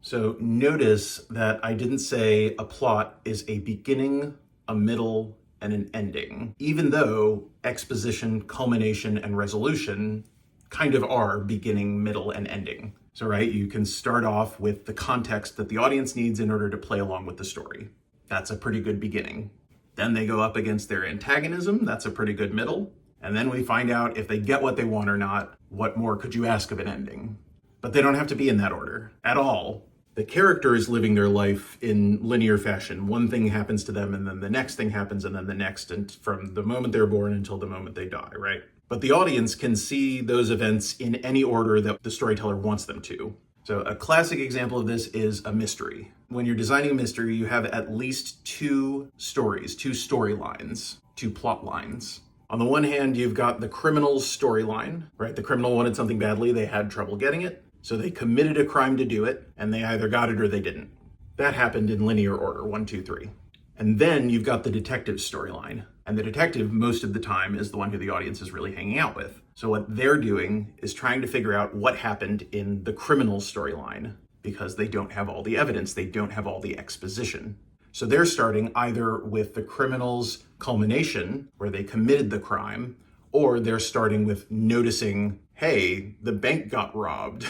So notice that I didn't say a plot is a beginning, a middle, and an ending, even though exposition, culmination, and resolution kind of are beginning, middle, and ending. So, right, you can start off with the context that the audience needs in order to play along with the story. That's a pretty good beginning. Then they go up against their antagonism. That's a pretty good middle. And then we find out if they get what they want or not. What more could you ask of an ending? But they don't have to be in that order at all. The character is living their life in linear fashion. One thing happens to them, and then the next thing happens, and then the next, and from the moment they're born until the moment they die, right? But the audience can see those events in any order that the storyteller wants them to. So a classic example of this is a mystery. When you're designing a mystery, you have at least two stories, two storylines, two plot lines. On the one hand, you've got the criminal's storyline, right? The criminal wanted something badly, they had trouble getting it. So they committed a crime to do it, and they either got it or they didn't. That happened in linear order, 1, 2, 3. And then you've got the detective storyline. And the detective, most of the time, is the one who the audience is really hanging out with. So what they're doing is trying to figure out what happened in the criminal storyline, because they don't have all the evidence, they don't have all the exposition. So they're starting either with the criminal's culmination, where they committed the crime, or they're starting with noticing, hey, the bank got robbed.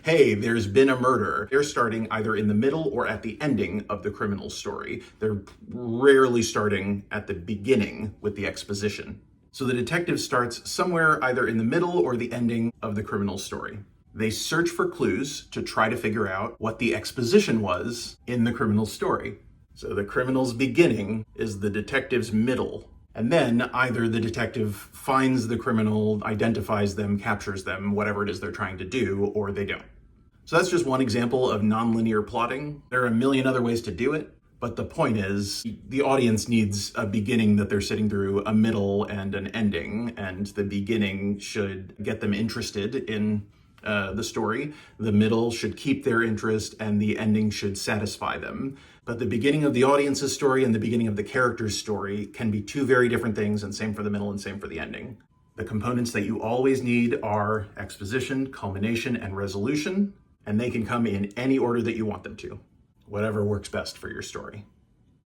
Hey, there's been a murder. They're starting either in the middle or at the ending of the criminal story. They're rarely starting at the beginning with the exposition. So the detective starts somewhere either in the middle or the ending of the criminal story. They search for clues to try to figure out what the exposition was in the criminal story. So the criminal's beginning is the detective's middle. And then either the detective finds the criminal, identifies them, captures them, whatever it is they're trying to do, or they don't. So that's just one example of nonlinear plotting. There are a million other ways to do it, but the point is the audience needs a beginning that they're sitting through, a middle, and an ending, and the beginning should get them interested in the story. The middle should keep their interest, and the ending should satisfy them. But the beginning of the audience's story and the beginning of the character's story can be two very different things, and same for the middle and same for the ending. The components that you always need are exposition, culmination, and resolution, and they can come in any order that you want them to, whatever works best for your story.